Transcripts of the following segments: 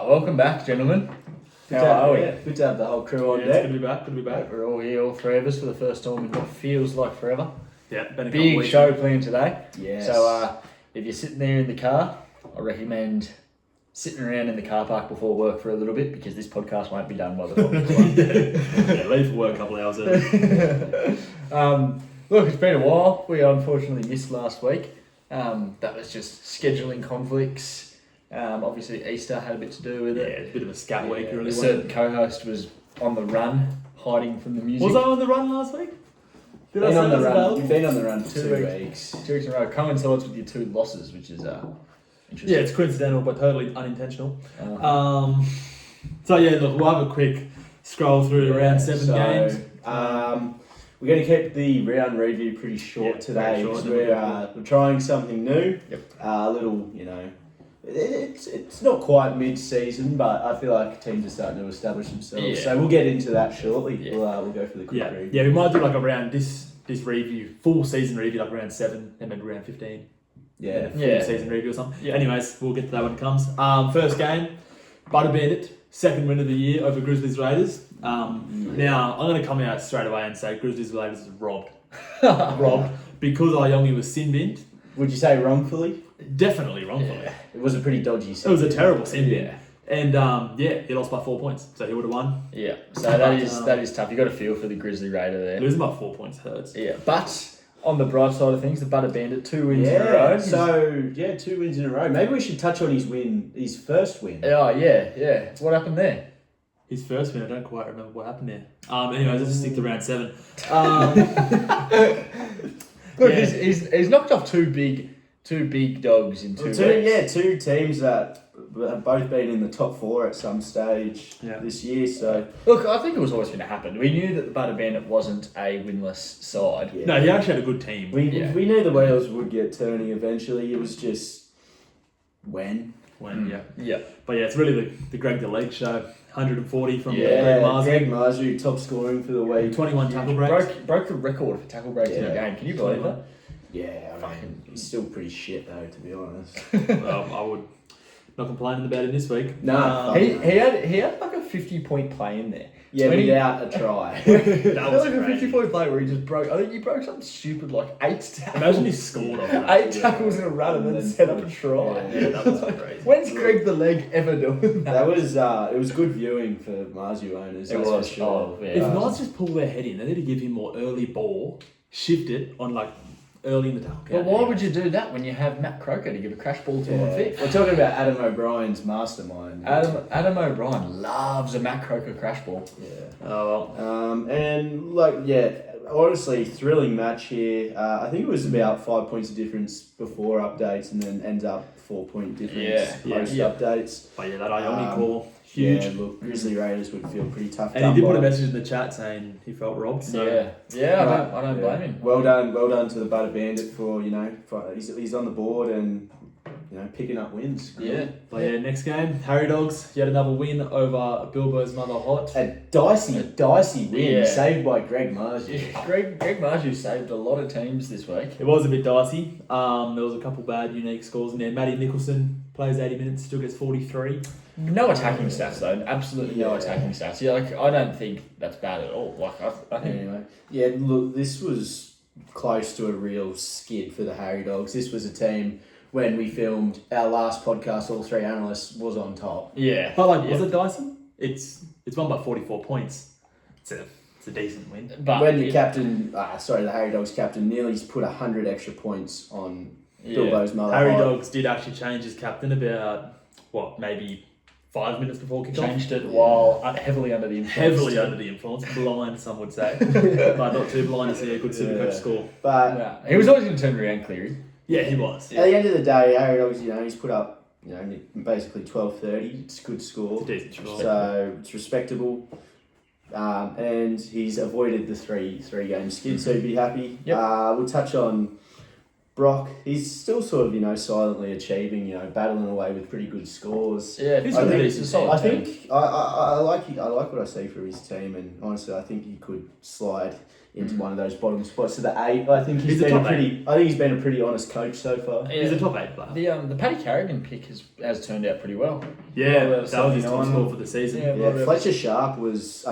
Welcome back, gentlemen. How are we? Good to have the whole crew on It's deck. good to be back. Good to be back. We're all here, all three of us, for the first time in what feels like forever. Yeah, been a couple Big weeks. show planned today. Yes. So, if you're sitting there in the car, I recommend sitting around in the car park before work for a little bit because this podcast won't be done by the time it's Yeah, leave for work a couple of hours early. Look, it's been a while. We unfortunately missed last week. That was just scheduling conflicts. Obviously, Easter had a bit to do with Yeah, it. it's a bit of a scat week, A really. certain co-host was on the run, hiding from the music. Was I on the run last week? Did I Been say on I the was run. available? You've been on the run for 2 2 weeks. weeks. 2 weeks in a row coincides with your 2 losses, which is interesting. Yeah, it's coincidental but totally unintentional. Uh, So yeah, look, we'll have a quick scroll through around 7 games. We're going to keep the round review pretty short Yeah, today very short, because then we're trying something new. Yep. A little, it's not quite mid-season, but I feel like teams are starting to establish themselves. Yeah. So we'll get into that shortly. Yeah. We'll go for the quick Yeah, review. yeah, we might do like around this review, full season review, like around 7 and then around 15. Yeah. Full Yeah. season review or something. Yeah. Anyways, we'll get to that when it comes. First game, Butter Bandit, second win of the year over Grizzlies Raiders. Now, I'm going to come out straight away and say Grizzlies Raiders is robbed. Robbed. Because Ayongi was sin binned. Would you say wrongfully? Definitely wrongfully. Yeah. It was a pretty dodgy It was a terrible sin bin. Yeah. And he lost by 4 points. So he would have won. Yeah, so that is tough. You got to feel for the Grizzly Raider there. Losing by 4 points hurts. Yeah, but on the bright side of things, the Butter Bandit 2 wins in a row. Yeah, so 2 wins in a row. Maybe we should touch on his first win. Oh yeah. What happened there? His first win, I don't quite remember what happened there. Anyways, let's just stick to round 7. Look, Yeah. he's knocked off two big dogs in 2 weeks. Two teams that have both been in the top 4 at some stage this year. So Look, I think it was always going to happen. We knew that the Butter Bandit wasn't a winless side. yeah. No, he actually had a good team. we Yeah. knew the wheels would get turning eventually. It was just when. Yeah. But yeah, it's really the Greg the League show. 140 from Greg Yeah, Marzi. Greg Marzu, top scoring for the week. 21 tackle breaks. Broke the record for tackle breaks in a Yeah. game. Can you believe that? Yeah, I mean, he's still pretty shit though, to be honest. I would not complaining about him this week. No, He had like a 50-point play in there. Yeah, 20 without a try. That That was was like a crazy. 50-point play where he just broke. I think he broke something stupid like 8 tackles. Imagine he scored on that. 8 tackles in a run and then set up a try. Yeah, that was crazy. When's Greg the Leg ever doing that? That was it was good viewing for Marzu owners. It that's was, for sure. oh, yeah. If Knights just pull their head in, they need to give him more early ball, shift it on like early in the tackle. But why would you do that when you have Matt Croker to give a crash ball to on Yeah. fifth? We're talking about Adam O'Brien's mastermind. Adam O'Brien loves a Matt Croker crash ball. Yeah. Oh well. And honestly, thrilling match here. I think it was about 5 points of difference before updates, and then ends up 4 point difference Yeah. post Yeah. updates. But yeah, that Ayongi Um, call, huge. Yeah, look, Grizzly Raiders would feel pretty tough. And he did put a message in the chat saying he felt robbed. So I don't blame him. Well done to the Butter Bandit for he's on the board and picking up wins. Yeah. But yeah, next game, Harry Dogs, yet another win over Bilbo's Mother Hot. A dicey win Yeah. saved by Greg Marzu. Greg Marju saved a lot of teams this week. It was a bit dicey. There was a couple bad unique scores in there. Matty Nicholson plays 80 minutes, still gets 43. No attacking stats though, absolutely no Yeah. attacking stats. Yeah, I don't think that's bad at all. I think Anyway, yeah, look, this was close to a real skid for the Harry Dogs. This was a team when we filmed our last podcast, all 3 analysts was on top. yeah. But like, was it dicey? It's won by 44 points. It's a decent win. But when the the Harry Dogs captain, nearly's put 100 extra points on Bilbo's mother. Harry Dogs did actually change his captain about, maybe 5 minutes before kickoff. changed it while heavily under the influence. Heavily under the influence. Blind, some would say. But not too blind to see a good Supercoach score. But Yeah. He was always going to turn around Cleary. Yeah, he was. at the end of the day, Harry Dogs, he's put up, basically 12-30. It's a good score. It's a decent score. So it's respectable. And he's avoided the three game skid, so he'd be happy. Yep. We'll touch on Brock. He's still sort of, silently achieving, battling away with pretty good scores. Yeah, He's I a think- really it's a decent solid I team. think I like what I see from his team, and honestly, I think he could slide into one of those bottom spots to the 8. I think He's a top I think he's been a pretty honest coach so far. He's a top 8 player. The Paddy Carrigan pick has turned out pretty well. Yeah, Well, that was his top 79. score for the season. Yeah. Yeah, Fletcher Sharp was,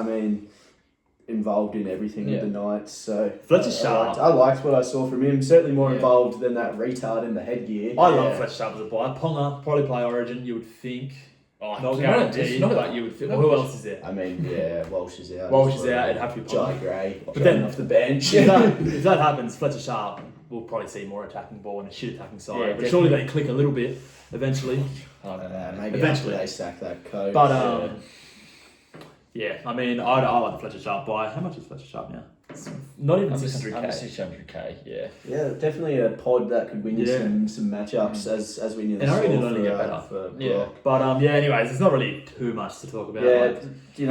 involved in everything Yeah. with the Knights. So Fletcher Sharp. I liked what I saw from him. Certainly more Yeah. involved than that retard in the headgear. I love Yeah. Fletcher Sharp as a buy. Ponga probably play Origin. You would think. Oh, Not no, guaranteed, it's not but you would think. no, Well, who it's- else is there? Walsh is out. Walsh as is out, it'd have to be Jai Ponga. Gray. But But then- then off the bench. If that happens, Fletcher Sharp will probably see more attacking ball and a shit attacking side. Yeah, but surely they click a little bit eventually. I don't know. Maybe Eventually. after they sack that coach. But yeah, I like the Fletcher Sharp buy. How much is Fletcher Sharp now? It's not even Under 600k. 600k, yeah. yeah, definitely a pod that could win you Yeah. some matchups as we nearly And I reckon saw it'll only for, get better. for Yeah. Brock. But anyways, it's not really too much to talk about. Yeah,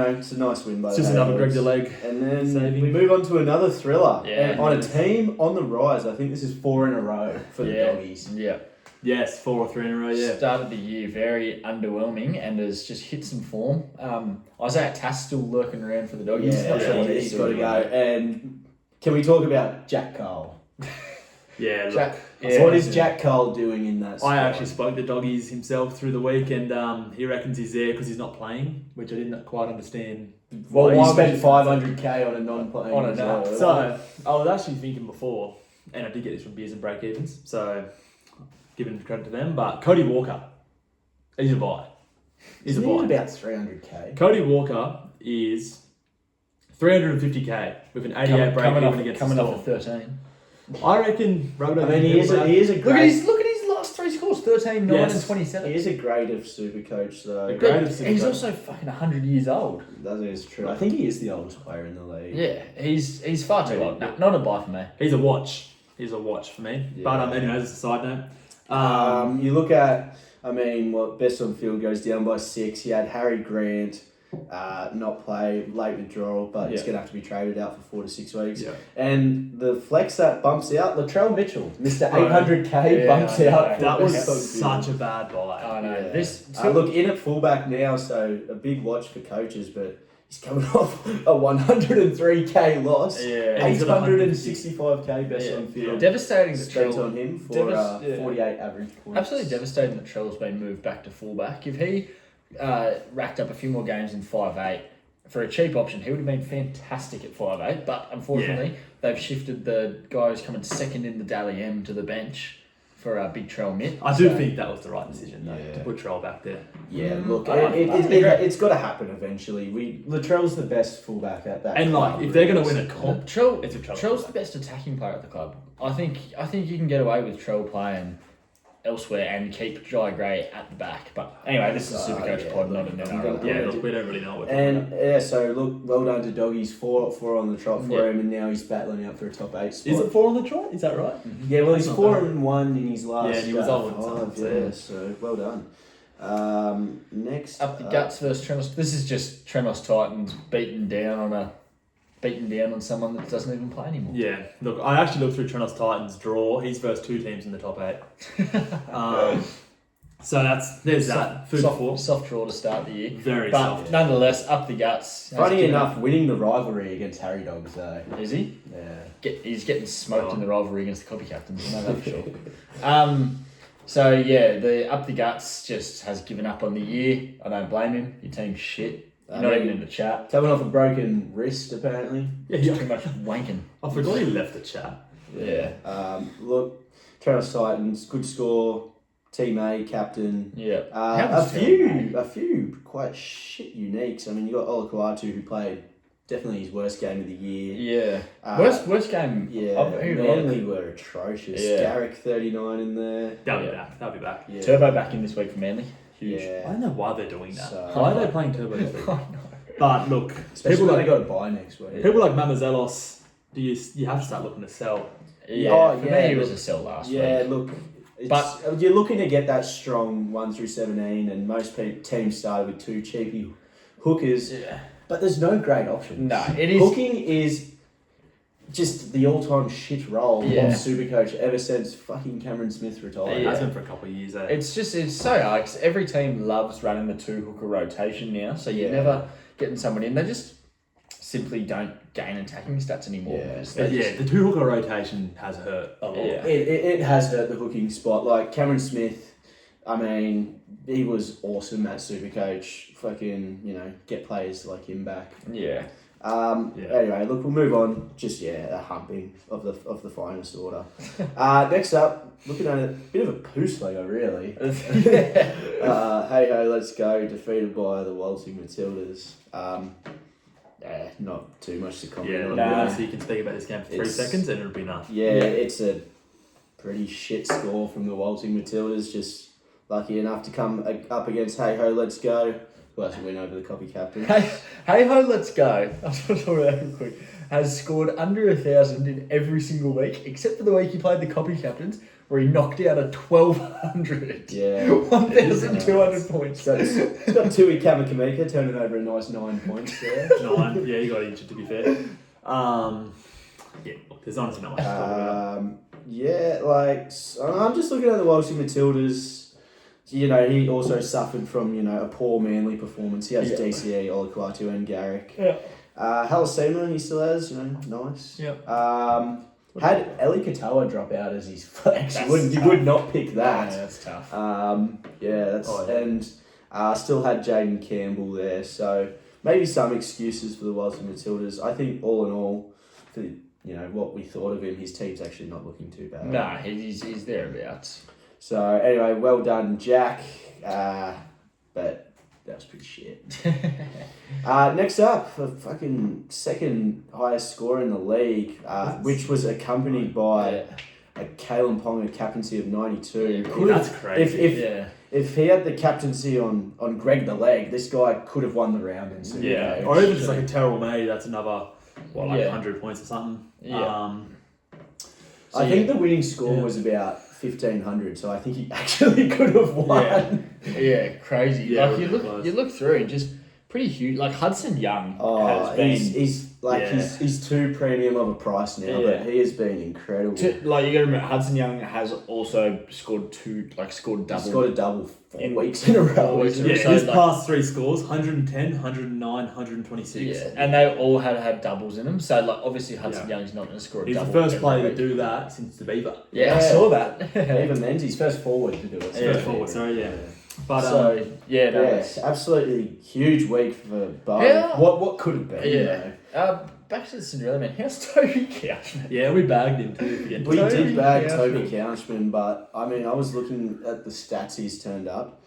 Like, it's a nice win by it's the just another Greg Bulldogs. DeLeg. And then saving. we move on to another thriller. Yeah. And on a team on the rise. I think this is 4 in a row for the Yeah. doggies. Yeah. Yes, 4 or 3 in a row. Yeah. Started the year very underwhelming and has just hit some form. Isaiah Tass still lurking around for the doggies. Yeah, Not sure what he's he's got to doing. go. And can we talk about Jack Cole? Yeah. Look, Jack, What is Jack Cole doing in that squad? I actually spoke to Doggies himself through the week, and he reckons he's there because he's not playing, which I didn't quite understand. Well, why you spent would- 500k on a non-playing. On a as nut. well. So I was actually thinking before, and I did get this from Beers and Break Evens, so giving credit to them. But Cody Walker, he's a buy. He's a Isn't he buy. about 300k. Cody Walker is 350k with an 88 break even against coming the off Storm. of 13. I reckon Rabbitohs. I mean, he is a Look at great. his last 3 scores: 13, 9, Yes. and 27. He is a grade of super coach, though. A But grade of he's Supercoach. also fucking 100 years old. That is true. I think he is the oldest player in the league. Yeah, he's far too Maybe. old. Nah, not a buy for me. He's a watch. He's a watch for me. Yeah. But anyways, as a side note. You look at, best on field goes down by 6. He had Harry Grant not play, late withdrawal, but he's Yeah. going to have to be traded out for 4 to 6 weeks. Yeah. And the flex that bumps out, Latrell Mitchell, Mr. Right. 800k Yeah, bumps I know. out. for That was West Ham. such a bad buy. I know. Yeah. This Look, in at fullback now, so a big watch for coaches, but he's coming off a 103k loss. Yeah. He's got 865k best Yeah. on field. Devastating that Spent Trell, on him for Yeah. 48 average points. absolutely devastating that Trell's been moved back to fullback. If he racked up a few more games in 5'8", for a cheap option, he would have been fantastic at 5'8", but unfortunately they've shifted the guy who's coming second in the Dally M to the bench for Big Trell Mitt. I do So- think that was the right decision, though, Yeah. to put Troll back there. Yeah, Mm, look, I agree. it's got to happen eventually. Latrell's the best fullback at that. And club, like, if they're going to really. win a comp, Trell, it's a Trell. Trell's the best attacking player at the club. I think you can get away with Trell playing elsewhere and keep Jai Gray at the back. But anyway, this is a Supercoach yeah, pod, look, not an I'm NRL. gonna- Yeah, Yeah. look, we don't really know what we're talking And about. yeah, so look, well done to Doggies, 4 on the trot for Yeah. him, and now he's battling out for a top 8 spot. Is it 4 on the trot? Is that right? Yeah, well, he's That's not 4 bad. and 1 in his last. Yeah, and he was old, 5, so, yeah, yeah. so well done. Next Up the guts versus Trenos. This is just Trenos Titans beaten down on someone that doesn't even play anymore. Yeah, look, I actually looked through Trenos Titans' draw. He's versus 2 teams in the top 8. So there's that. Food for thought. Soft draw to start the year. Very But soft. nonetheless, up the guts. Funny enough, winning the rivalry against Harry Dogs, though. Is he? Yeah. He's getting smoked Oh. in the rivalry against the copy captains. I know that for sure. So yeah, the up the guts just has given up on the year. I don't blame him. Your team's shit. You're not even in the chat. Coming off a broken wrist, apparently. Yeah, Too much wanking. I forgot he left the chat. Yeah. Look, Trenos Titans, good score. Team A, captain. Yeah. A few quite shit uniques. I mean, you got Olakuatu, who played definitely his worst game of the year. Yeah. Worst game. Yeah, I've heard Manly were atrocious. Yeah. Garrick 39 in there. They'll be back. Yeah. Turbo back in this week for Manly. Huge. I Yeah. don't know why they're doing that. So- Why are they playing Turbo this week? I know. But look, Especially people when like they got a bye next week. people like Mamazelos, you have to start looking to sell. Yeah. Oh, for yeah, me, it was look- a sell last Yeah, week. look, it's, But- you're looking to get that strong 1 through 17, and most teams started with 2 cheapy hookers. Yeah. But there's no great option. No, it is. Hooking is just the all-time shit role Yeah. of Supercoach ever since fucking Cameron Smith retired. It Yeah. has been for a couple of years. Eh? It's so hard 'cause every team loves running the 2 hooker rotation now, so you're Yeah. never getting someone in. simply don't gain attacking stats anymore. Yeah. because But they yeah, just- the two hooker rotation has hurt a lot. Yeah. It has hurt the hooking spot. Like Cameron Smith, I mean, he was awesome at Supercoach. Fucking, get players like him back. yeah. Yeah. Anyway, look, we'll move on. Just a humping of the finest order. Next up, looking at it, a bit of a poos logo, really. Hey ho, let's go. Defeated by the Waltzing Matildas. Not too much to comment Yeah, on. Nah. so you can speak about this game for 3 It's- seconds and it'll be enough. Yeah, it's a pretty shit score from the Waltzing Matildas. Just lucky enough to come up against Hey Ho, let's go. Who has to win over the Copy Captains? Hey ho, let's go. I was going to talk about that real quick. Has scored under 1,000 in every single week, except for the week he played the Copy Captains, where he knocked out a 1,200. Yeah. 1,200 points. He's got Tui Kamakamika turning over a nice 9 points there. 9. Yeah, he got injured, to be fair. Yeah, look, there's honestly not much to talk about. I'm just looking at the Waltzing Matildas. He also suffered from, a poor Manly performance. He has Yeah. DCE, Olaquatu and Garrick. Yeah. Halasima, he still has, nice. Yep. Had Eli Katoa drop out as his flex. You That's would not pick that. Yeah, that's tough. And still had Jaden Campbell there. So maybe some excuses for the Waltzing Matildas. I think all in all, for what we thought of him, his team's actually not looking too bad. Nah, he's thereabouts. So anyway, well done, Jack. But that was pretty shit. Next up, the fucking second highest score in the league, which was accompanied by a Kalen Ponga captaincy of 92. That's crazy. If he had the captaincy on Greg the Leg, this guy could have won the round in Super Yeah, Coach. or even just like a Terrell May, that's another, 100 points or something. Yeah. I think the winning score was about 1,500, so I think he actually could have won. Yeah, crazy. Yeah, like really close. you look through and just pretty huge. Like Hudson Young has been. He's too premium of a price now, Yeah. but he has been incredible. You got to remember, Hudson Young has also scored double. He's got a double 4 In weeks in a row. 4 weeks in a Yeah, row. his So, past 3 scores, 110, 109, 126. Yeah, and they all had doubles in them. So obviously Hudson Yeah. Young's not going to score a He's the double. first every player to week. do that since the Beaver. Yeah, I Yeah. saw that. Even then, he's first forward to do it. Yeah. First forward, sorry, yeah. But So yeah, no, Yes, absolutely huge week for Bo. Yeah. What could have been? yeah. Back to the Cinderella man. How's Toby Couchman? yeah, we bagged him too. Again. We Toby did bag Couchman. Toby Couchman, but I mean, I was looking at the stats he's turned up.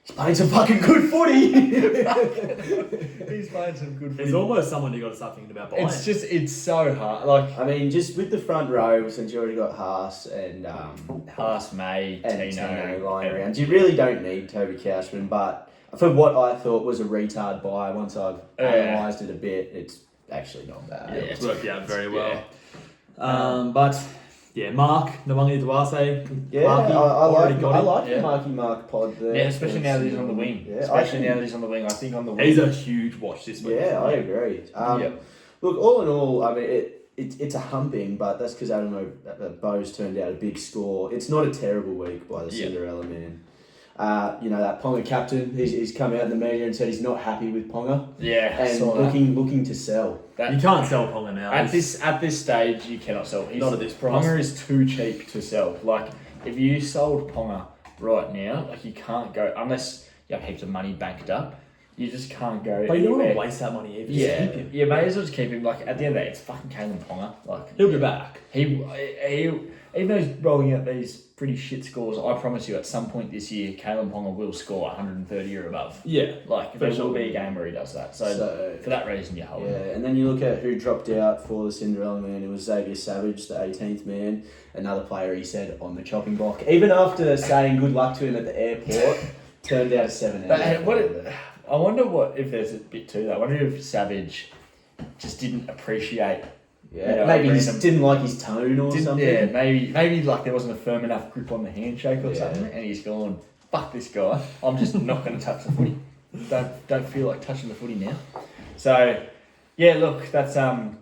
He's playing some fucking good footy. He's playing some good. He's almost someone you got to start thinking about buying. It's so hard. Like I mean, just with the front row, since you already got Haas and Haas, May, Tino lying and- around, you really don't need Toby Couchman. But for what I thought was a retard buy, once I've analysed it a bit, it's actually not bad. Yeah. It's worked out very well. But yeah, Mark Nawangi Dwase. Yeah, Marky I already like got him. the Yeah. Marky Mark pod there. Yeah, especially now that he's on the wing. Yeah, Especially now that he's on the wing. I think on the wing. He's a huge watch this week. Yeah, I agree. Yep. Look, all in all, I mean, it's a humping, but that's because Bo's turned out a big score. It's not a terrible week by the Yeah. Cinderella man. That Ponga captain, he's come out in the media and said he's not happy with Ponga Yeah, I and saw that. looking to sell. You can't sell Ponga now. At this stage, you cannot sell. Not at this price. Ponga is too cheap to sell. Like if you sold Ponga right now, like you can't go unless you have heaps of money banked up. You just can't go. But you don't want to anywhere. waste that money. Just Yeah, keep him. you may as well just keep him. Like at the end of the day, it's fucking Kalen Ponga. Like He'll be back. he even though he's rolling out these pretty shit scores, I promise you, at some point this year, Kalen Ponga will score 130 or above. Yeah. Like For there sure. will be a game where he does that. So for that reason, you hold him. Yeah, and then you look at who dropped out for the Cinderella man. It was Xavier Savage, the 18th man. Another player he said on the chopping block. Even after saying good luck to him at the airport, turned out a 7 But out. I wonder if there's a bit to that. I wonder if Savage just didn't appreciate. Yeah, maybe he just didn't like his tone or something. Yeah, maybe like there wasn't a firm enough grip on the handshake or Yeah. something, and he's gone, fuck this guy. I'm just not going to touch the footy. Don't feel like touching the footy now. So, yeah, look, that's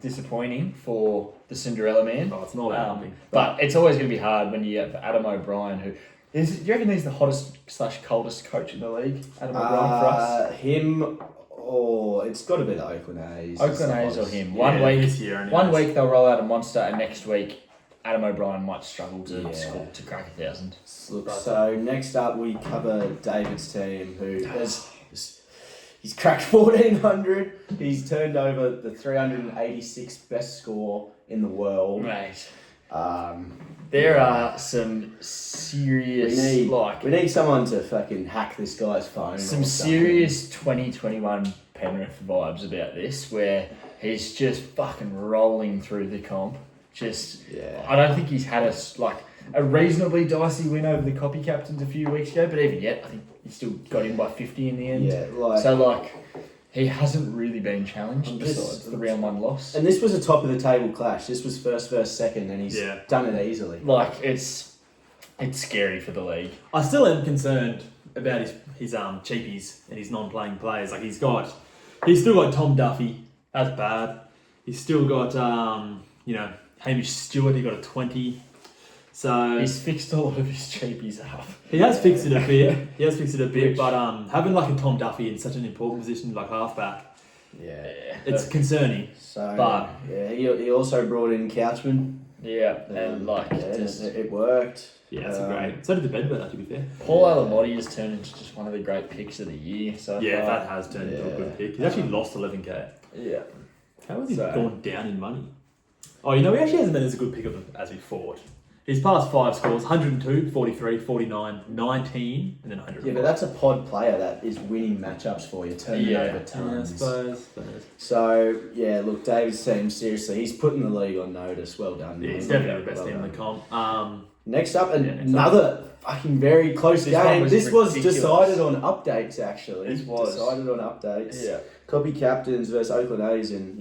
disappointing for the Cinderella man. Oh, it's not that humping. But it's always going to be hard when you have Adam O'Brien, who do you reckon he's the hottest / coldest coach in the league? Adam O'Brien for us. Him Oh, it's got to be the Oakland A's. Oakland A's or him. This year anyways. 1 week they'll roll out a monster, and next week Adam O'Brien might struggle to Yeah. score, to crack 1,000. Look, so next up we cover David's team, who has he's cracked 1,400. He's turned over the 386th best score in the world. Mate, Um, there are some serious we need someone to fucking hack this guy's phone. some or something. serious 2021 Penrith vibes about this, where he's just fucking rolling through the comp. Yeah. I don't think he's had a reasonably dicey win over the copy captains a few weeks ago, but even yet, I think he still got in by 50 in the end. Yeah, So he hasn't really been challenged I'm besides just- the round 1 loss. And this was a top of the table clash. This was first versus second, and he's done it easily. It's scary for the league. I still am concerned about his cheapies and his non-playing players. Like he's still got Tom Duffy. That's bad. He's still got Hamish Stewart. He got a 20. So He's fixed a lot of his cheapies up. he has fixed it a bit. But having like a Tom Duffy in such an important position like halfback, Yeah. it's concerning. So, But- yeah, he also brought in Couchman. Yeah, and It worked. Yeah, that's great. So did the Bedwetter, to be fair. Paul Alamotti has turned into just one of the great picks of the year. So Yeah, far. that has turned into a good pick. He's actually lost 11k. Yeah. How has he So- gone down in money? Oh, he actually hasn't been as good pick as we thought. His past 5 scores, 102, 43, 49, 19, and then 100. Yeah, but that's a pod player that is winning matchups for you, turning over I tons. suppose. So, yeah, look, David's team, seriously, he's putting the league on notice. Well done. Yeah, man. he's definitely the best Well team in the done. comp. Next up, next another fucking very close This one game. was This was ridiculous. decided on updates, actually. This was. Decided on updates. Yeah. Copy captains versus Oakland A's, and,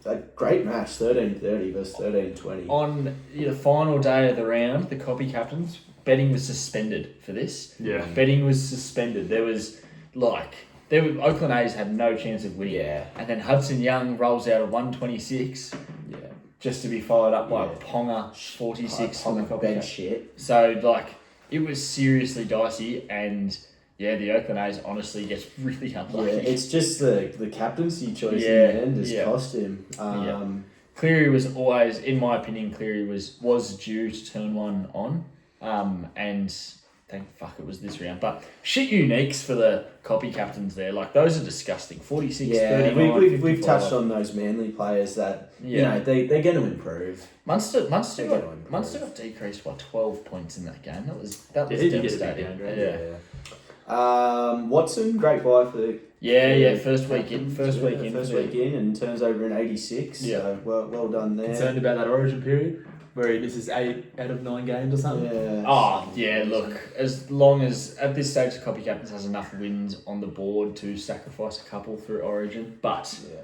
a great match, 13-30 versus 13-20. On the final day of the round, the copy captains, betting was suspended for this. Yeah. Betting was suspended. Oakland A's had no chance of winning. Yeah. And then Hudson Young rolls out a 126 Yeah. just to be followed up by Yeah. Ponga 46 on from the the copy bed cap. shit. So, it was seriously dicey, and the Oakland A's honestly gets really Yeah, unlucky. it's just the captaincy choice Yeah, in the end has yeah. cost him. Cleary was always, in my opinion, was due to turn one on, and thank fuck it was this round. But shit uniques for the copy captains there. Those are disgusting. 46, Yeah, 39, we've 55. touched on those Manly players that Yeah. they're going to improve. Munster They're gonna improve. got decreased by 12 points in that game. That was Yeah, he did get a big devastating. downgrade. Yeah. Watson, great buy for the First week in. first week in, and turns over an 86. Yeah. So well done there. Concerned about that origin period where he misses 8 out of 9 games or something. Yeah. Oh, yeah, look, as long as at this stage the copy captains has enough wins on the board to sacrifice a couple through Origin, but Yeah.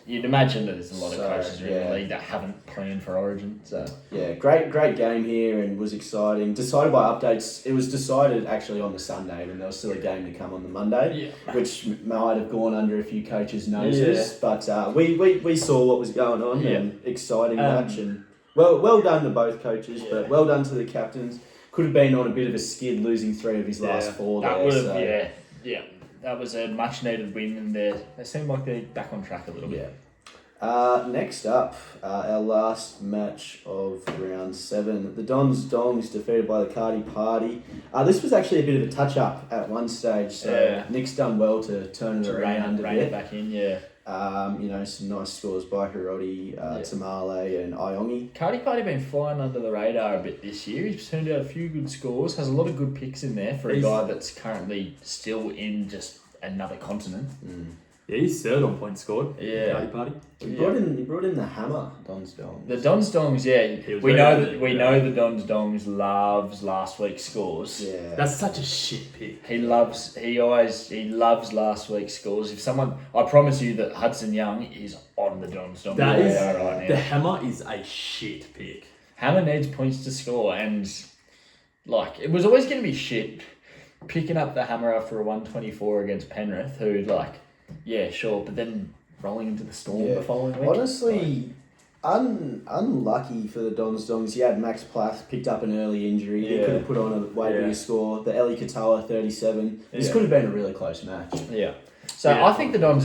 you'd imagine that there's a lot of So, coaches in yeah. the league that haven't planned for Origin. So Yeah, great game here, and was exciting. Decided by updates. It was decided actually on the Sunday when there was still a game to come on the Monday, which might have gone under a few coaches' noses. But we saw what was going on, and exciting match, and well done to both coaches, but well done to the captains. Could have been on a bit of a skid, losing 3 of his last 4 that there. would have, so. that was a much needed win, and they seem like they're back on track a little bit. Next up, our last match of round 7. The Dons Dongs defeated by the Cardi Party. This was actually a bit of a touch-up at one stage, so Nick's done well to turn it around a rein it bit. back in, Some nice scores by Hiroti, Tamale and Iongi. Cardi Party been flying under the radar a bit this year. He's turned out a few good scores, has a lot of good picks in there for a guy that's currently still in just another continent. Yeah, he's 3rd on points scored. Yeah. Party party. He brought in the hammer, Dons Dongs. The Dons Dongs, was we very know good, that we know the Dons Dongs loves last week's scores. Yeah. That's such a shit pick. He loves last week's scores. If someone, I promise you that Hudson Young is on the Dons Dongs That is radar right the now. hammer is a shit pick. Hammer needs points to score, and it was always going to be shit picking up the hammer after a 124 against Penrith, who sure, but then rolling into the Storm the following week. Honestly, unlucky for the Dons Dongs. You had Max Plath picked up an early injury. He could have put on a way bigger score. The Eli Katoa 37. This could have been a really close match. Yeah. So Yeah. I think the Dongs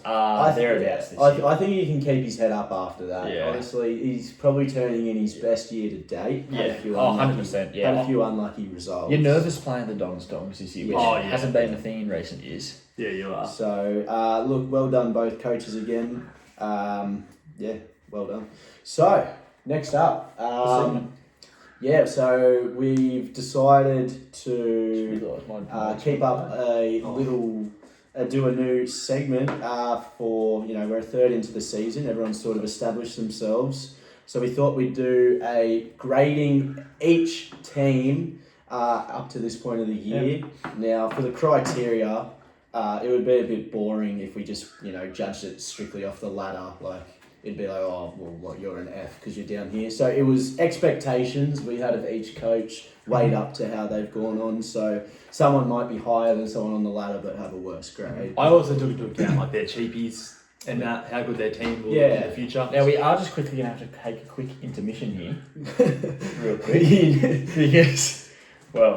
are thereabouts this year. I think he can keep his head up after that. Yeah. Honestly, he's probably turning in his best year to date. Had a few 100%. Yeah. Had a few unlucky results. You're nervous playing the Dongs this year, which Yeah. hasn't been a thing in recent years. Yeah, you are. So, look, well done both coaches again. Yeah, well done. So, next up. Yeah, so we've decided to keep up a little, do a new segment for, we're a third into the season. Everyone's sort of established themselves. So we thought we'd do a grading each team up to this point of the year. Now, for the criteria, it would be a bit boring if we just, judged it strictly off the ladder. Like, it'd be like, oh, well, what, you're an F because you're down here. So it was expectations we had of each coach weighed up to how they've gone on. So someone might be higher than someone on the ladder but have a worse grade. I also took into account like their cheapies and how good their team will be in the future. Now we are just quickly going to have to take a quick intermission here, real quick, because, well,